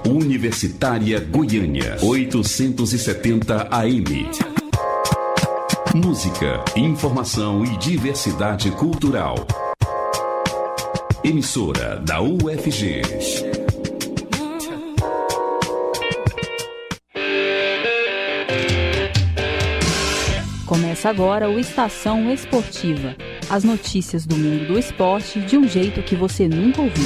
Universitária Goiânia, 870 AM. Música, informação e diversidade cultural. Emissora da UFG. Começa agora o Estação Esportiva. As notícias do mundo do esporte de um jeito que você nunca ouviu.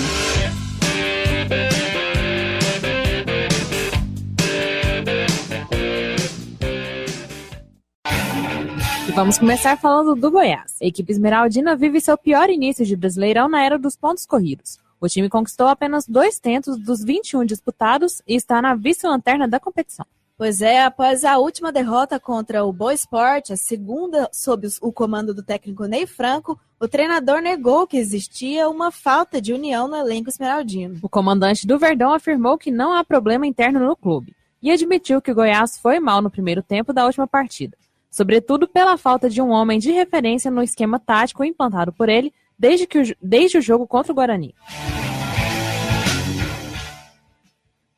E vamos começar falando do Goiás. A equipe esmeraldina vive seu pior início de Brasileirão na era dos pontos corridos. O time conquistou apenas 2 tentos dos 21 disputados e está na vice-lanterna da competição. Pois é, após a última derrota contra o Boa Esporte, a segunda sob o comando do técnico Ney Franco, o treinador negou que existia uma falta de união no elenco esmeraldino. O comandante do Verdão afirmou que não há problema interno no clube e admitiu que o Goiás foi mal no primeiro tempo da última partida, sobretudo pela falta de um homem de referência no esquema tático implantado por ele desde o jogo contra o Guarani.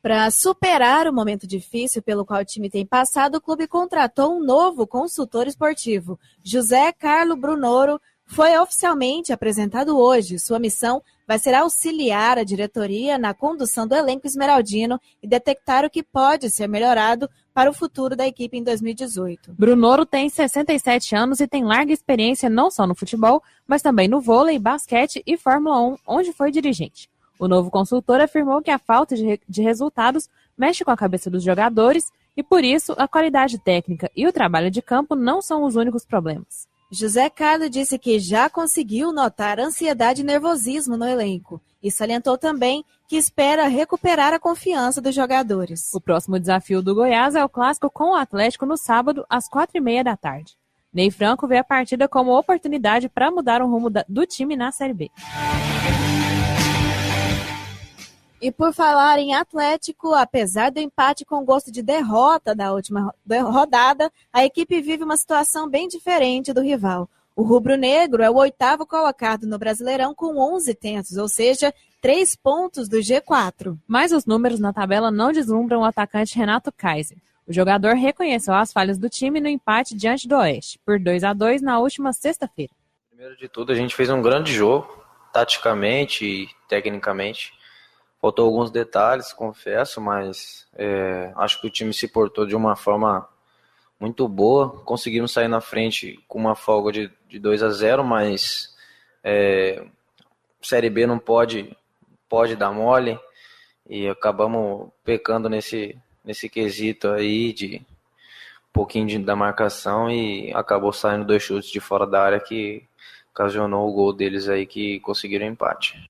Para superar o momento difícil pelo qual o time tem passado, o clube contratou um novo consultor esportivo. José Carlo Brunoro foi oficialmente apresentado hoje. Sua missão vai ser auxiliar a diretoria na condução do elenco esmeraldino e detectar o que pode ser melhorado para o futuro da equipe em 2018. Brunoro tem 67 anos e tem larga experiência não só no futebol, mas também no vôlei, basquete e Fórmula 1, onde foi dirigente. O novo consultor afirmou que a falta de resultados mexe com a cabeça dos jogadores e, por isso, a qualidade técnica e o trabalho de campo não são os únicos problemas. José Carlos disse que já conseguiu notar ansiedade e nervosismo no elenco e salientou também que espera recuperar a confiança dos jogadores. O próximo desafio do Goiás é o clássico com o Atlético no sábado, às 4h30 da tarde. Ney Franco vê a partida como oportunidade para mudar o rumo do time na Série B. E por falar em Atlético, apesar do empate com gosto de derrota da última rodada, a equipe vive uma situação bem diferente do rival. O rubro-negro é o 8º colocado no Brasileirão com 11 tentos, ou seja, 3 pontos do G4. Mas os números na tabela não deslumbram o atacante Renato Kaiser. O jogador reconheceu as falhas do time no empate diante do Oeste, por 2-2 na última sexta-feira. Primeiro de tudo, a gente fez um grande jogo, taticamente e tecnicamente. Faltou alguns detalhes, confesso, mas acho que o time se portou de uma forma muito boa. Conseguimos sair na frente com uma folga de 2-0, mas Série B não pode dar mole e acabamos pecando nesse quesito aí de um pouquinho da marcação e acabou saindo 2 chutes de fora da área que ocasionou o gol deles aí que conseguiram empate.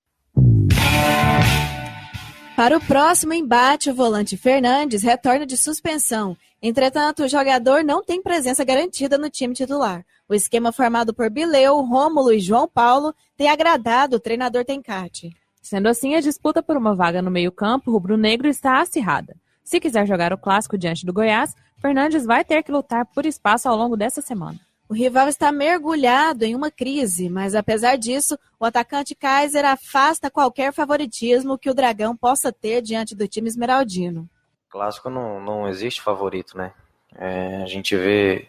Para o próximo embate, o volante Fernandes retorna de suspensão. Entretanto, o jogador não tem presença garantida no time titular. O esquema formado por Bileu, Rômulo e João Paulo tem agradado o treinador Tencati. Sendo assim, a disputa por uma vaga no meio-campo rubro-negro está acirrada. Se quiser jogar o clássico diante do Goiás, Fernandes vai ter que lutar por espaço ao longo dessa semana. O rival está mergulhado em uma crise, mas apesar disso, o atacante Kaiser afasta qualquer favoritismo que o Dragão possa ter diante do time esmeraldino. Clássico não existe favorito, né? A gente vê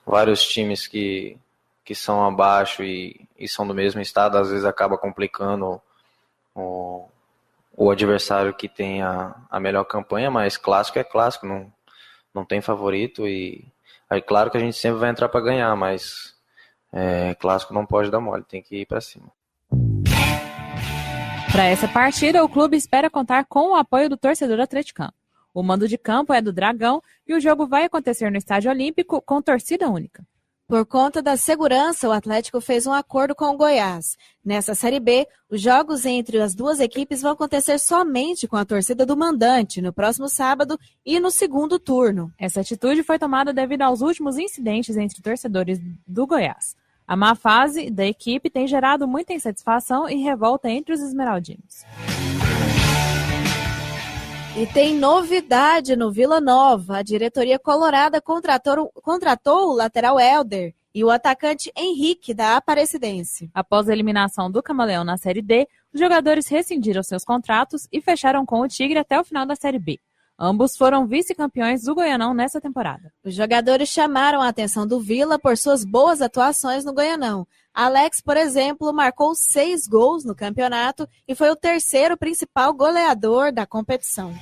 vários times que são abaixo e são do mesmo estado, às vezes acaba complicando o adversário que tem a melhor campanha, mas clássico é clássico, não tem favorito e... Aí, claro que a gente sempre vai entrar para ganhar, mas clássico não pode dar mole, tem que ir para cima. Para essa partida, o clube espera contar com o apoio do torcedor atleticano. O mando de campo é do Dragão e o jogo vai acontecer no Estádio Olímpico com torcida única. Por conta da segurança, o Atlético fez um acordo com o Goiás. Nessa Série B, os jogos entre as duas equipes vão acontecer somente com a torcida do mandante, no próximo sábado e no segundo turno. Essa atitude foi tomada devido aos últimos incidentes entre torcedores do Goiás. A má fase da equipe tem gerado muita insatisfação e revolta entre os esmeraldinos. E tem novidade no Vila Nova. A diretoria colorada contratou o lateral Helder e o atacante Henrique da Aparecidense. Após a eliminação do Camaleão na Série D, os jogadores rescindiram seus contratos e fecharam com o Tigre até o final da Série B. Ambos foram vice-campeões do Goianão nessa temporada. Os jogadores chamaram a atenção do Vila por suas boas atuações no Goianão. Alex, por exemplo, marcou 6 gols no campeonato e foi o terceiro principal goleador da competição.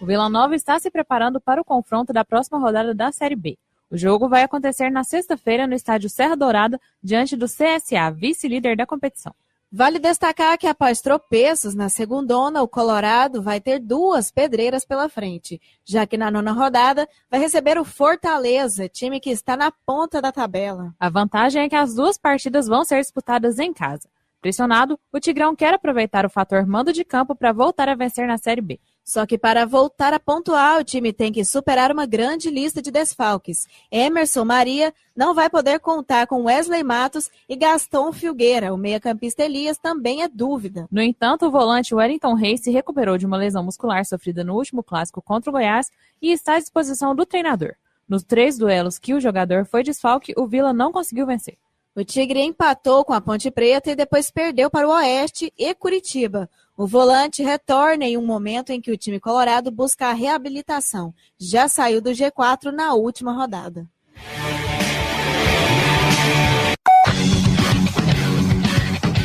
O Vila Nova está se preparando para o confronto da próxima rodada da Série B. O jogo vai acontecer na sexta-feira no estádio Serra Dourada, diante do CSA, vice-líder da competição. Vale destacar que após tropeços na segundona, o Colorado vai ter 2 pedreiras pela frente, já que na 9ª rodada vai receber o Fortaleza, time que está na ponta da tabela. A vantagem é que as 2 partidas vão ser disputadas em casa. Pressionado, o Tigrão quer aproveitar o fator mando de campo para voltar a vencer na Série B. Só que para voltar a pontuar, o time tem que superar uma grande lista de desfalques. Emerson Maria não vai poder contar com Wesley Matos e Gaston Filgueira. O meia-campista Elias também é dúvida. No entanto, o volante Wellington Reis se recuperou de uma lesão muscular sofrida no último clássico contra o Goiás e está à disposição do treinador. Nos 3 duelos que o jogador foi desfalque, o Vila não conseguiu vencer. O Tigre empatou com a Ponte Preta e depois perdeu para o Oeste e Curitiba. O volante retorna em um momento em que o time colorado busca a reabilitação. Já saiu do G4 na última rodada.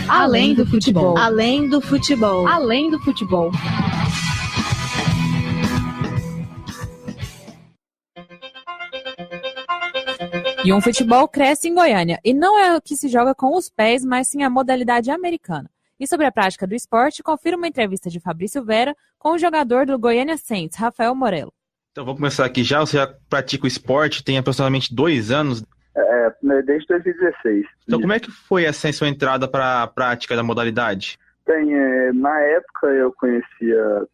Além do futebol. Além do futebol. Além do futebol. E um futebol cresce em Goiânia, e não é o que se joga com os pés, mas sim a modalidade americana. E sobre a prática do esporte, confira uma entrevista de Fabrício Vera com o jogador do Goiânia Saints, Rafael Morello. Então vamos começar aqui já. Você já pratica o esporte, tem aproximadamente 2 anos. Desde 2016. Então como é que foi essa sua entrada para a prática da modalidade? Na época eu conhecia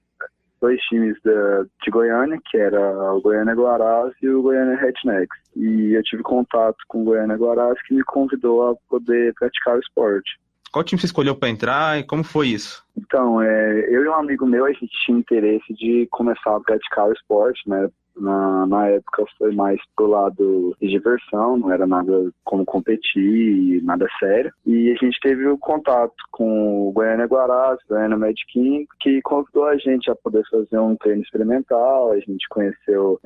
2 times de Goiânia, que era o Goiânia Guarás e o Goiânia Rednecks. E eu tive contato com o Goiânia Guarás, que me convidou a poder praticar o esporte. Qual time você escolheu para entrar e como foi isso? Então, eu e um amigo meu, a gente tinha interesse de começar a praticar o esporte, né? Na época foi mais pro lado de diversão, não era nada como competir, nada sério. E a gente teve o contato com o Goiânia Guarás, o Goiânia Medkin, que convidou a gente a poder fazer um treino experimental. A gente conheceu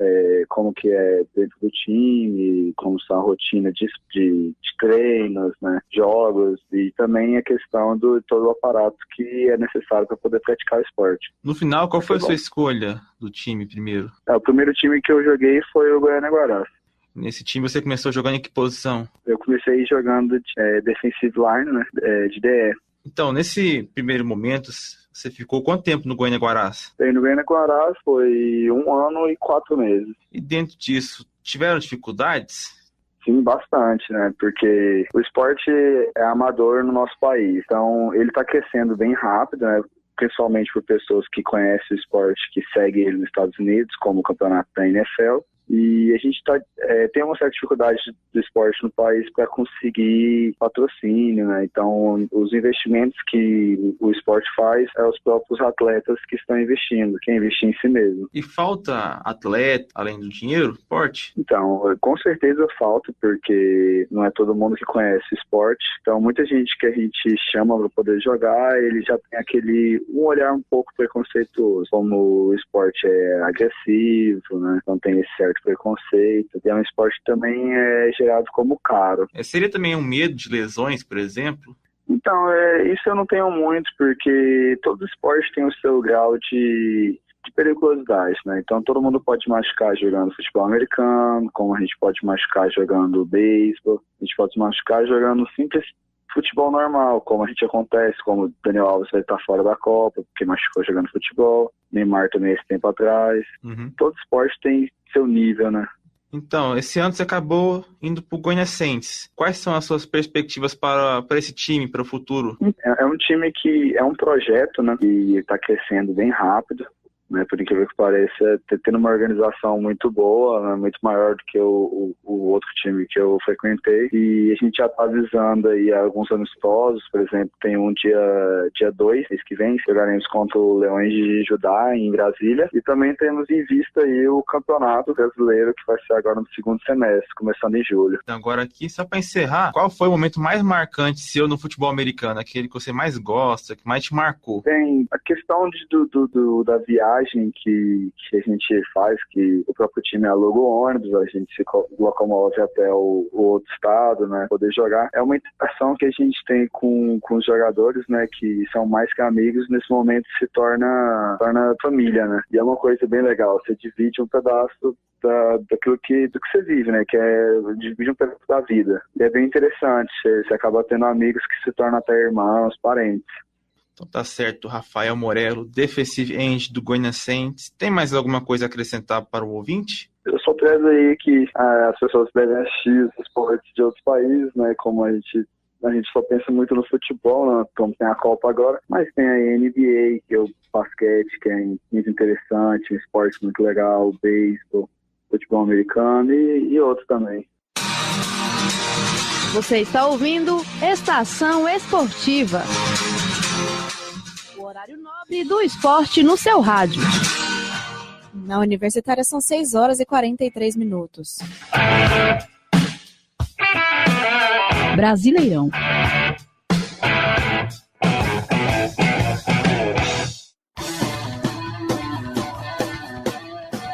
como que é dentro do time, como está a rotina de treinos, né, jogos, e também a questão do todo o aparato que é necessário para poder praticar o esporte. No final, qual foi a sua escolha do time primeiro? O primeiro time que eu joguei foi o Goiânia Guarás. Nesse time você começou jogando em que posição? Eu comecei jogando de defensive line, né, de DE. Então, nesse primeiro momento, você ficou quanto tempo no Goiânia Guarás? No Goiânia Guarás foi 1 ano e 4 meses. E dentro disso, tiveram dificuldades? Sim, bastante, né? Porque o esporte é amador no nosso país. Então, ele está crescendo bem rápido, né? Principalmente por pessoas que conhecem o esporte, que seguem ele nos Estados Unidos, como o campeonato da NFL. E a gente tem uma certa dificuldade do esporte no país para conseguir patrocínio, né? Então, os investimentos que o esporte faz é os próprios atletas que estão investindo, que investem em si mesmo. E falta atleta, além do dinheiro, esporte? Então, com certeza falta, porque não é todo mundo que conhece o esporte. Então, muita gente que a gente chama para poder jogar, ele já tem um olhar um pouco preconceituoso, como o esporte é agressivo, né? Então tem esse certo preconceito. E é um esporte que também é gerado como caro. Seria também um medo de lesões, por exemplo? Então, isso eu não tenho muito, porque todo esporte tem o seu grau de periculosidade, né? Então todo mundo pode machucar jogando futebol americano, como a gente pode machucar jogando beisebol, a gente pode machucar jogando simples futebol normal, como a gente acontece, como o Daniel Alves vai estar fora da Copa, porque machucou jogando futebol, Neymar também esse tempo atrás. Todo esporte tem seu nível, né? Então, esse ano você acabou indo para o Goiânia Saints. Quais são as suas perspectivas para esse time, para o futuro? É um time que é um projeto, né? E está crescendo bem rápido. né? Por incrível que pareça, tendo uma organização muito boa, né? Muito maior do que o outro time que eu frequentei. E a gente já está avisando aí alguns amistosos, por exemplo, tem um dia 2, mês que vem, jogaremos contra o Leões de Judá, em Brasília. E também temos em vista aí o Campeonato Brasileiro, que vai ser agora no segundo semestre, começando em julho. Agora aqui, só para encerrar, qual foi o momento mais marcante seu no futebol americano? Aquele que você mais gosta, que mais te marcou? Tem a questão da viagem que a gente faz, que o próprio time aluga o ônibus, a gente se locomove até o outro estado, né, poder jogar. É uma interação que a gente tem com os jogadores, né, que são mais que amigos, nesse momento se torna família, né, e é uma coisa bem legal, você divide um pedaço do que você vive, né? Que é dividir um pedaço da vida. E é bem interessante, você acaba tendo amigos que se tornam até irmãos, parentes. Então tá certo, Rafael Morello, defensive end do Goiânia Saints. Tem mais alguma coisa a acrescentar para o ouvinte? Eu só prezo aí que as pessoas devem assistir os esportes de outros países, né? Como a gente só pensa muito no futebol, né? Como tem a Copa agora, mas tem a NBA, que é o basquete, que é muito interessante, um esporte muito legal, o beisebol, futebol americano e outros também. Você está ouvindo Estação Esportiva. O horário nobre do esporte no seu rádio. Na Universitária são 6h43. Brasileirão.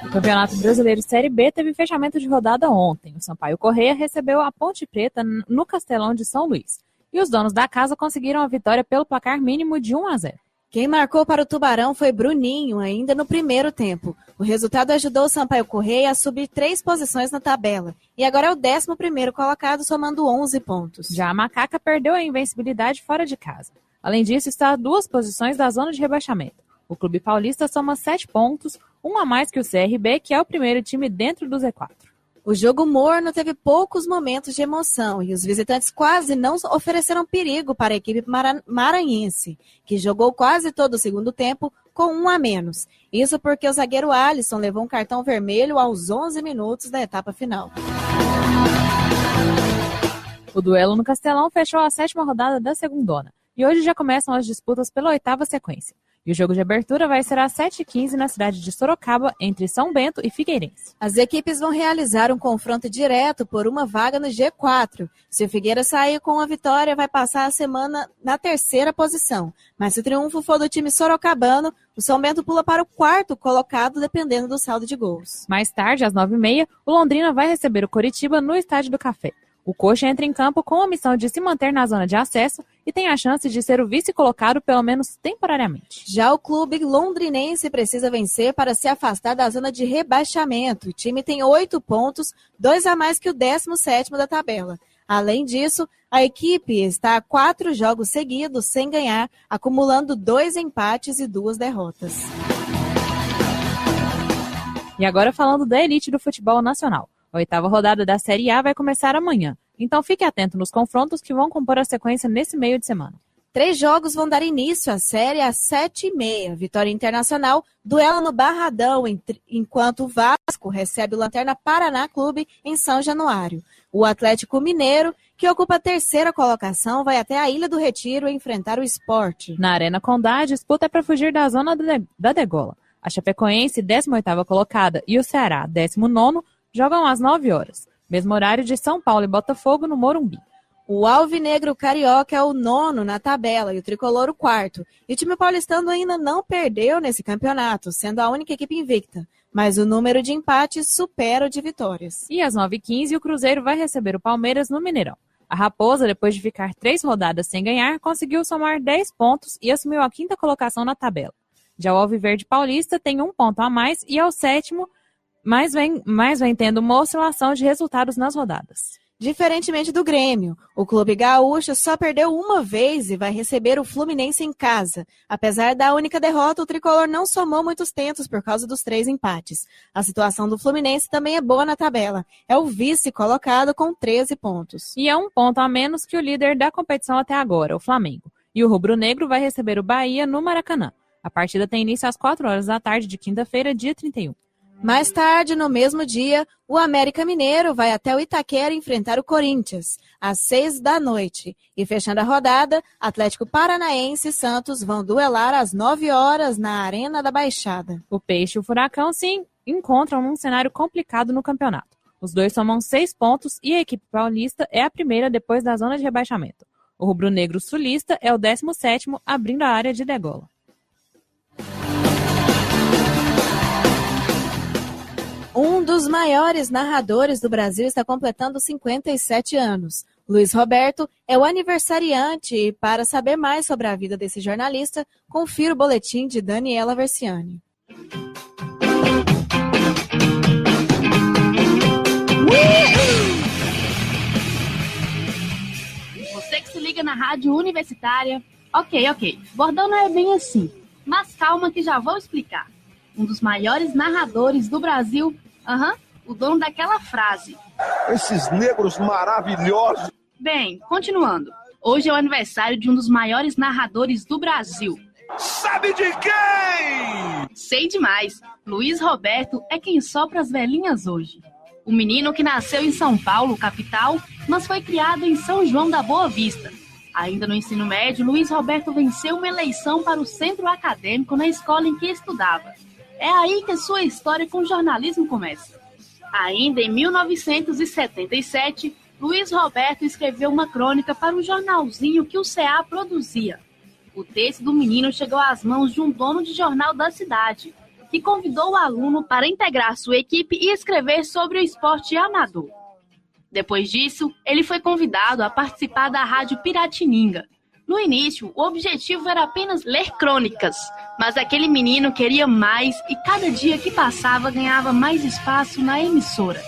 O Campeonato Brasileiro Série B teve fechamento de rodada ontem. O Sampaio Corrêa recebeu a Ponte Preta no Castelão de São Luís. E os donos da casa conseguiram a vitória pelo placar mínimo de 1-0. Quem marcou para o Tubarão foi Bruninho, ainda no primeiro tempo. O resultado ajudou o Sampaio Corrêa a subir 3 posições na tabela. E agora é o 11º colocado, somando 11 pontos. Já a Macaca perdeu a invencibilidade fora de casa. Além disso, está a 2 posições da zona de rebaixamento. O Clube Paulista soma 7 pontos, um a mais que o CRB, que é o primeiro time dentro do Z4. O jogo morno teve poucos momentos de emoção e os visitantes quase não ofereceram perigo para a equipe maranhense, que jogou quase todo o segundo tempo com 1 a menos. Isso porque o zagueiro Alisson levou um cartão vermelho aos 11 minutos da etapa final. O duelo no Castelão fechou a 7ª rodada da segundona e hoje já começam as disputas pela 8ª sequência. E o jogo de abertura vai ser às 7h15 na cidade de Sorocaba, entre São Bento e Figueirense. As equipes vão realizar um confronto direto por uma vaga no G4. Se o Figueira sair com a vitória, vai passar a semana na 3ª posição. Mas se o triunfo for do time sorocabano, o São Bento pula para o 4º colocado, dependendo do saldo de gols. Mais tarde, às 9h30, o Londrina vai receber o Coritiba no Estádio do Café. O Coxa entra em campo com a missão de se manter na zona de acesso e tem a chance de ser o vice-colocado, pelo menos temporariamente. Já o clube londrinense precisa vencer para se afastar da zona de rebaixamento. O time tem 8 pontos, 2 a mais que o 17º da tabela. Além disso, a equipe está a 4 jogos seguidos sem ganhar, acumulando 2 empates e 2 derrotas. E agora falando da elite do futebol nacional. A 8ª rodada da Série A vai começar amanhã, então fique atento nos confrontos que vão compor a sequência nesse meio de semana. 3 jogos vão dar início à série às 7h30. Vitória Internacional, duelo no Barradão, enquanto o Vasco recebe o Lanterna Paraná Clube em São Januário. O Atlético Mineiro, que ocupa a 3ª colocação, vai até a Ilha do Retiro enfrentar o Sport. Na Arena Condá, a disputa é para fugir da zona da degola. A Chapecoense, 18ª colocada, e o Ceará, 19º, jogam às 9h, mesmo horário de São Paulo e Botafogo no Morumbi. O Alvinegro Carioca é o 9º na tabela e o Tricolor o 4º. E o time paulistano ainda não perdeu nesse campeonato, sendo a única equipe invicta. Mas o número de empates supera o de vitórias. E às 9h15 o Cruzeiro vai receber o Palmeiras no Mineirão. A Raposa, depois de ficar 3 rodadas sem ganhar, conseguiu somar 10 pontos e assumiu a 5ª colocação na tabela. Já o Alviverde Paulista tem 1 ponto a mais e é o 7º, mas vem tendo uma oscilação de resultados nas rodadas. Diferentemente do Grêmio, o clube gaúcho só perdeu uma vez e vai receber o Fluminense em casa. Apesar da única derrota, o tricolor não somou muitos tentos por causa dos 3 empates. A situação do Fluminense também é boa na tabela. É o vice colocado com 13 pontos. E é 1 ponto a menos que o líder da competição até agora, o Flamengo. E o rubro-negro vai receber o Bahia no Maracanã. A partida tem início às 4 horas da tarde de quinta-feira, dia 31. Mais tarde, no mesmo dia, o América Mineiro vai até o Itaquera enfrentar o Corinthians, às 6 da noite. E fechando a rodada, Atlético Paranaense e Santos vão duelar às 9 horas na Arena da Baixada. O Peixe e o Furacão se encontram num cenário complicado no campeonato. Os dois somam 6 pontos e a equipe paulista é a primeira depois da zona de rebaixamento. O rubro-negro sulista é o 17º, abrindo a área de degola. Um dos maiores narradores do Brasil está completando 57 anos. Luiz Roberto é o aniversariante e, para saber mais sobre a vida desse jornalista, confira o boletim de Daniela Versiani. Você que se liga na rádio universitária. Ok. Bordão não é bem assim, mas calma que já vou explicar. Um dos maiores narradores do Brasil, o dono daquela frase. Esses negros maravilhosos. Bem, continuando. Hoje é o aniversário de um dos maiores narradores do Brasil. Sabe de quem? Sei demais. Luiz Roberto é quem sopra as velhinhas hoje. O menino que nasceu em São Paulo, capital, mas foi criado em São João da Boa Vista. Ainda no ensino médio, Luiz Roberto venceu uma eleição para o centro acadêmico na escola em que estudava. É aí que a sua história com jornalismo começa. Ainda em 1977, Luiz Roberto escreveu uma crônica para um jornalzinho que o CA produzia. O texto do menino chegou às mãos de um dono de jornal da cidade, que convidou o aluno para integrar sua equipe e escrever sobre o esporte amador. Depois disso, ele foi convidado a participar da Rádio Piratininga. No início, o objetivo era apenas ler crônicas, mas aquele menino queria mais e cada dia que passava ganhava mais espaço na emissora.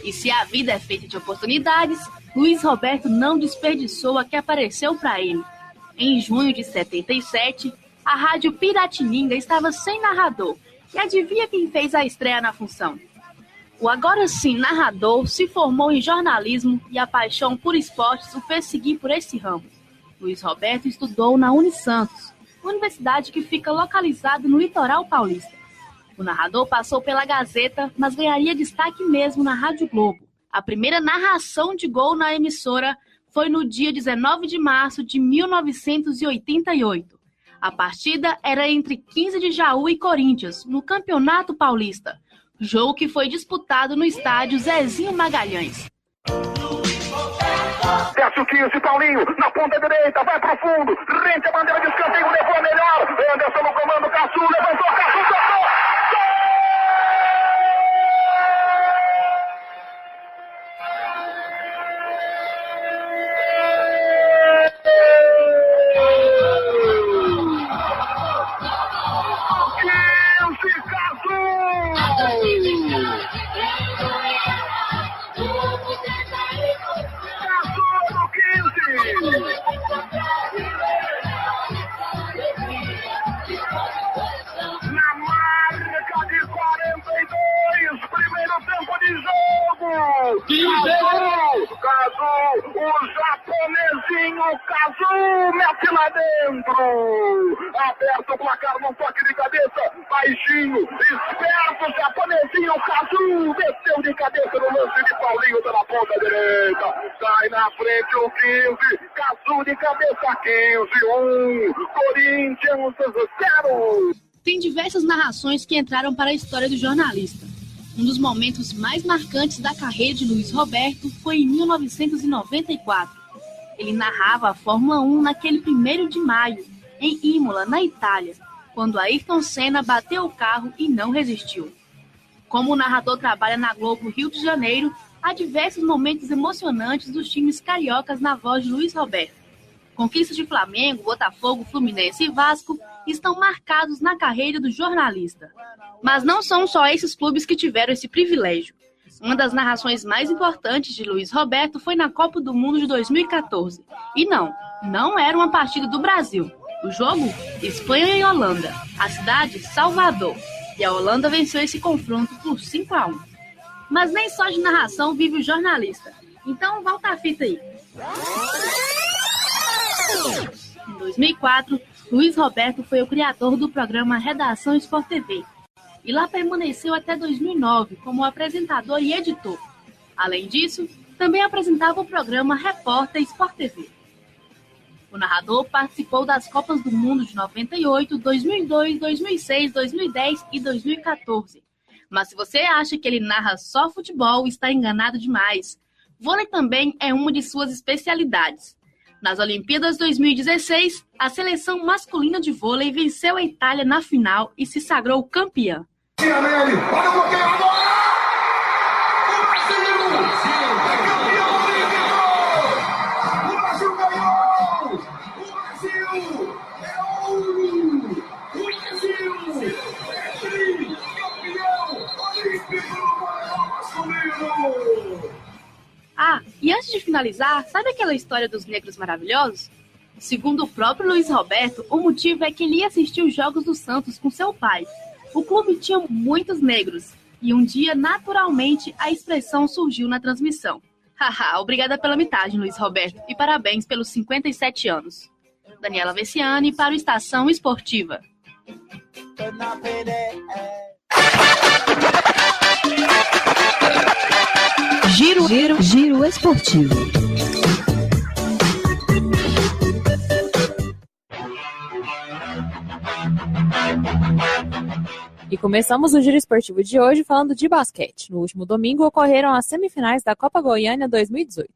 E se a vida é feita de oportunidades, Luiz Roberto não desperdiçou a que apareceu para ele. Em junho de 77, a Rádio Piratininga estava sem narrador. E adivinha quem fez a estreia na função? O agora sim narrador se formou em jornalismo e a paixão por esportes o fez seguir por esse ramo. Luiz Roberto estudou na Unisantos, universidade que fica localizada no litoral paulista. O narrador passou pela Gazeta, mas ganharia destaque mesmo na Rádio Globo. A primeira narração de gol na emissora foi no dia 19 de março de 1988. A partida era entre 15 de Jaú e Corinthians, no Campeonato Paulista, jogo que foi disputado no estádio Zezinho Magalhães. Desce o 15, Paulinho, na ponta direita, vai pro fundo, rente a bandeira de escanteio, levou a melhor, Anderson no comando, Caçu, levantou, Caçu, tocou! Cazu mete lá dentro, aberto o placar num toque de cabeça, baixinho, esperto, japonesinho, Cazu desceu de cabeça no lance de Paulinho pela ponta direita, sai na frente o 15, Cazu de cabeça, 15-1, Corinthians 0. Tem diversas narrações que entraram para a história do jornalista. Um dos momentos mais marcantes da carreira de Luiz Roberto foi em 1994. Ele narrava a Fórmula 1 naquele 1º de maio, em Imola, na Itália, quando Ayrton Senna bateu o carro e não resistiu. Como o narrador trabalha na Globo Rio de Janeiro, há diversos momentos emocionantes dos times cariocas na voz de Luiz Roberto. Conquistas de Flamengo, Botafogo, Fluminense e Vasco estão marcados na carreira do jornalista. Mas não são só esses clubes que tiveram esse privilégio. Uma das narrações mais importantes de Luiz Roberto foi na Copa do Mundo de 2014. E não era uma partida do Brasil. O jogo? Espanha e Holanda. A cidade? Salvador. E a Holanda venceu esse confronto por 5-1. Mas nem só de narração vive o jornalista. Então volta a fita aí. Em 2004, Luiz Roberto foi o criador do programa Redação Sport TV e lá permaneceu até 2009 como apresentador e editor. Além disso, também apresentava o programa Repórter Sport TV. O narrador participou das Copas do Mundo de 98, 2002, 2006, 2010 e 2014. Mas se você acha que ele narra só futebol, está enganado demais. Vôlei também é uma de suas especialidades. Nas Olimpíadas 2016, a seleção masculina de vôlei venceu a Itália na final e se sagrou campeã. Tira nele, olha o bloqueio agora! O Brasil é campeão olímpico! O Brasil ganhou! O Brasil é ouro! O Brasil é campeão olímpico no voleibol masculino! Ah, e antes de finalizar, sabe aquela história dos negros maravilhosos? Segundo o próprio Luiz Roberto, o motivo é que ele ia assistir os Jogos do Santos com seu pai. O clube tinha muitos negros, e um dia, naturalmente, a expressão surgiu na transmissão. Haha, obrigada pela mitagem, Luiz Roberto, e parabéns pelos 57 anos. Daniela Vessiani para o Estação Esportiva. Giro esportivo. E começamos o Giro Esportivo de hoje falando de basquete. No último domingo ocorreram as semifinais da Copa Goiânia 2018.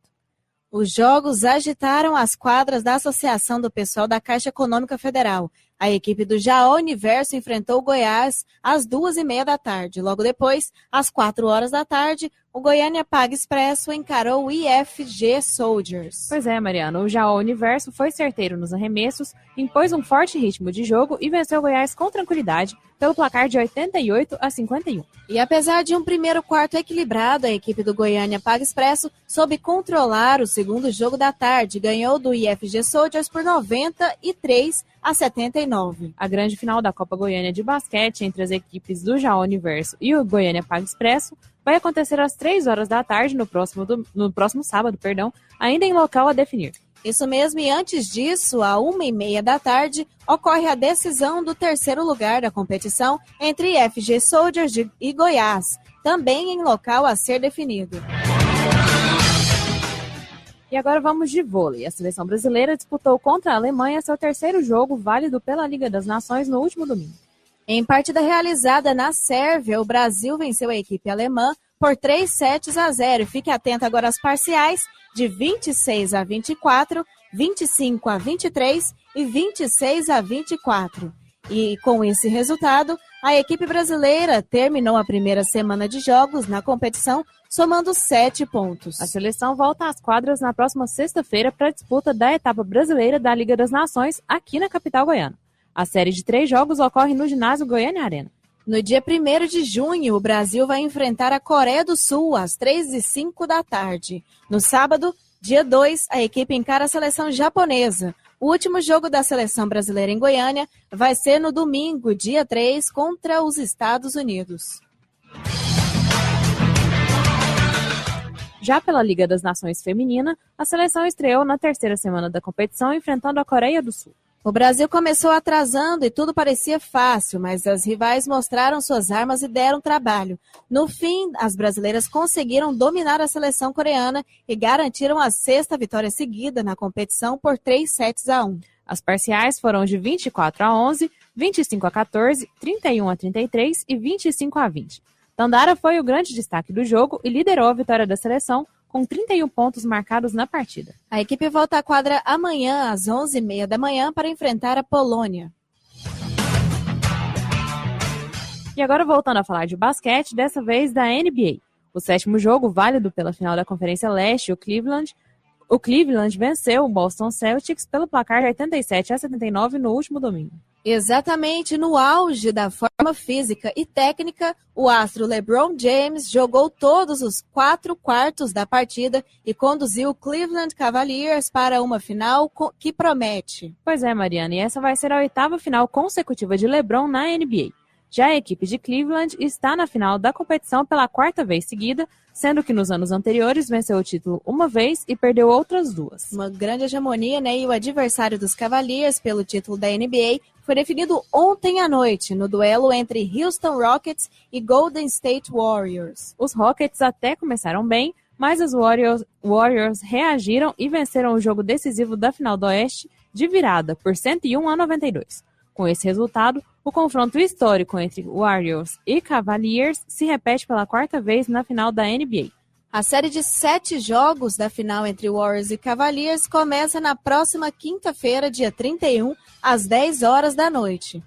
Os jogos agitaram as quadras da Associação do Pessoal da Caixa Econômica Federal. A equipe do Jaó Universo enfrentou o Goiás às 2h30 da tarde. Logo depois, às 4h da tarde, o Goiânia Paga Expresso encarou o IFG Soldiers. Pois é, Mariana, o Jaó Universo foi certeiro nos arremessos, impôs um forte ritmo de jogo e venceu o Goiás com tranquilidade pelo placar de 88-51. E apesar de um primeiro quarto equilibrado, a equipe do Goiânia Paga Expresso soube controlar o segundo jogo da tarde, ganhou do IFG Soldiers por 93-79. A grande final da Copa Goiânia de basquete entre as equipes do Jaó Universo e o Goiânia Paga Expresso vai acontecer às 3h da tarde no próximo sábado, ainda em local a definir. Isso mesmo, e antes disso, à 1h30 da tarde, ocorre a decisão do terceiro lugar da competição entre IFG Soldiers e Goiás, também em local a ser definido. E agora vamos de vôlei. A seleção brasileira disputou contra a Alemanha seu terceiro jogo válido pela Liga das Nações no último domingo. Em partida realizada na Sérvia, o Brasil venceu a equipe alemã por 3-0. Fique atento agora às parciais de 26-24, 25-23 e 26-24. E com esse resultado, a equipe brasileira terminou a primeira semana de jogos na competição, somando 7 pontos. A seleção volta às quadras na próxima sexta-feira para a disputa da etapa brasileira da Liga das Nações aqui na capital goiana. A série de 3 jogos ocorre no ginásio Goiânia Arena. No dia 1º de junho, o Brasil vai enfrentar a Coreia do Sul às 3h05 da tarde. No sábado, dia 2, a equipe encara a seleção japonesa. O último jogo da seleção brasileira em Goiânia vai ser no domingo, dia 3, contra os Estados Unidos. Já pela Liga das Nações Feminina, a seleção estreou na terceira semana da competição enfrentando a Coreia do Sul. O Brasil começou atrasando e tudo parecia fácil, mas as rivais mostraram suas armas e deram trabalho. No fim, as brasileiras conseguiram dominar a seleção coreana e garantiram a 6ª vitória seguida na competição por 3-1. As parciais foram de 24-11, 25-14, 31-33 e 25-20. Tandara foi o grande destaque do jogo e liderou a vitória da seleção, com 31 pontos marcados na partida. A equipe volta à quadra amanhã, às 11h30 da manhã, para enfrentar a Polônia. E agora voltando a falar de basquete, dessa vez da NBA. O 7º jogo, válido pela final da Conferência Leste, o Cleveland venceu o Boston Celtics pelo placar de 87-79 no último domingo. Exatamente no auge da forma física e técnica, o astro LeBron James jogou todos os 4 quartos da partida e conduziu o Cleveland Cavaliers para uma final que promete. Pois é, Mariana, e essa vai ser a 8ª final consecutiva de LeBron na NBA. Já a equipe de Cleveland está na final da competição pela 4ª vez seguida, sendo que nos anos anteriores venceu o título uma vez e perdeu outras 2. Uma grande hegemonia, né? E o adversário dos Cavaliers pelo título da NBA foi definido ontem à noite, no duelo entre Houston Rockets e Golden State Warriors. Os Rockets até começaram bem, mas os Warriors reagiram e venceram o jogo decisivo da final do Oeste de virada, por 101-92. Com esse resultado, o confronto histórico entre Warriors e Cavaliers se repete pela 4ª vez na final da NBA. A série de 7 jogos da final entre Warriors e Cavaliers começa na próxima quinta-feira, dia 31, às 10 horas da noite.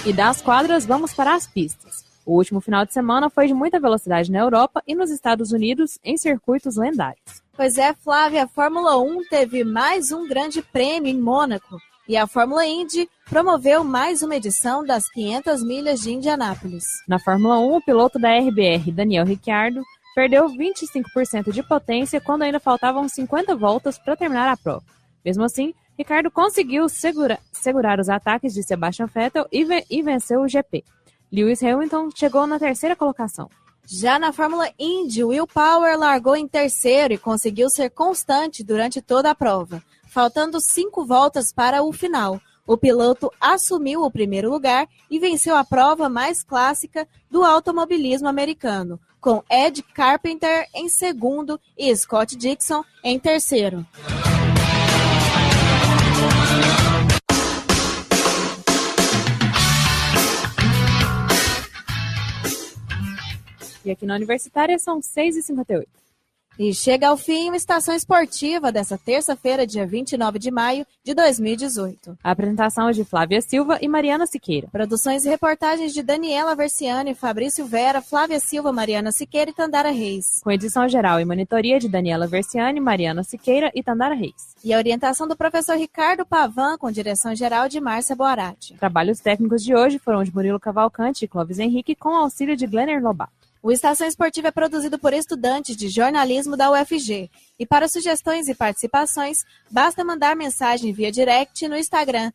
E das quadras, vamos para as pistas. O último final de semana foi de muita velocidade na Europa e nos Estados Unidos em circuitos lendários. Pois é, Flávia, a Fórmula 1 teve mais um grande prêmio em Mônaco e a Fórmula Indy promoveu mais uma edição das 500 milhas de Indianápolis. Na Fórmula 1, o piloto da RBR, Daniel Ricciardo, perdeu 25% de potência quando ainda faltavam 50 voltas para terminar a prova. Mesmo assim, Ricciardo conseguiu segurar os ataques de Sebastian Vettel e venceu o GP. Lewis Hamilton chegou na 3ª colocação. Já na Fórmula Indy, Will Power largou em 3º e conseguiu ser constante durante toda a prova. Faltando 5 voltas para o final, o piloto assumiu o 1º lugar e venceu a prova mais clássica do automobilismo americano, com Ed Carpenter em 2º e Scott Dixon em 3º. E aqui na Universitária são 6h58. E chega ao fim uma estação esportiva dessa terça-feira, dia 29 de maio de 2018. A apresentação é de Flávia Silva e Mariana Siqueira. Produções e reportagens de Daniela Versiani, Fabrício Vera, Flávia Silva, Mariana Siqueira e Tandara Reis. Com edição geral e monitoria de Daniela Versiani, Mariana Siqueira e Tandara Reis. E a orientação do professor Ricardo Pavan, com direção geral de Márcia Boarati. Trabalhos técnicos de hoje foram de Murilo Cavalcante e Clóvis Henrique, com auxílio de Glenner Lobato. O Estação Esportiva é produzido por estudantes de jornalismo da UFG. E para sugestões e participações, basta mandar mensagem via direct no Instagram,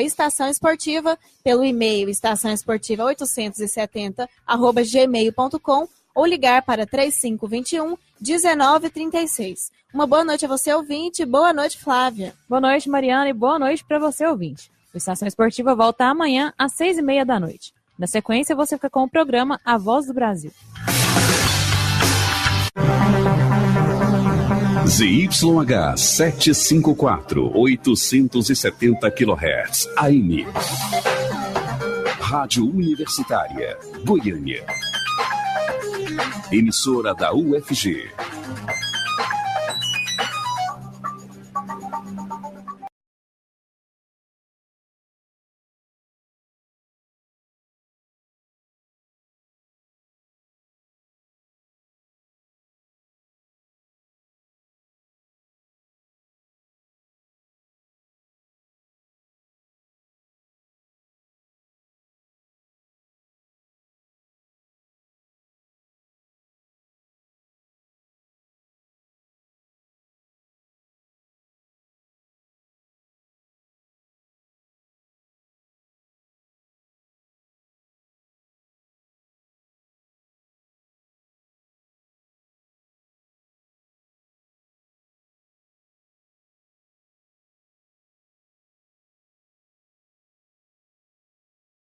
@Estação Esportiva, pelo e-mail estaçãoesportiva870@gmail.com ou ligar para 3521-1936. Uma boa noite a você, ouvinte. Boa noite, Flávia. Boa noite, Mariana, e boa noite para você, ouvinte. O Estação Esportiva volta amanhã às 6h30 da noite. Na sequência, você fica com o programa A Voz do Brasil. ZYH 754, 870 kHz, AM. Rádio Universitária, Goiânia. Emissora da UFG.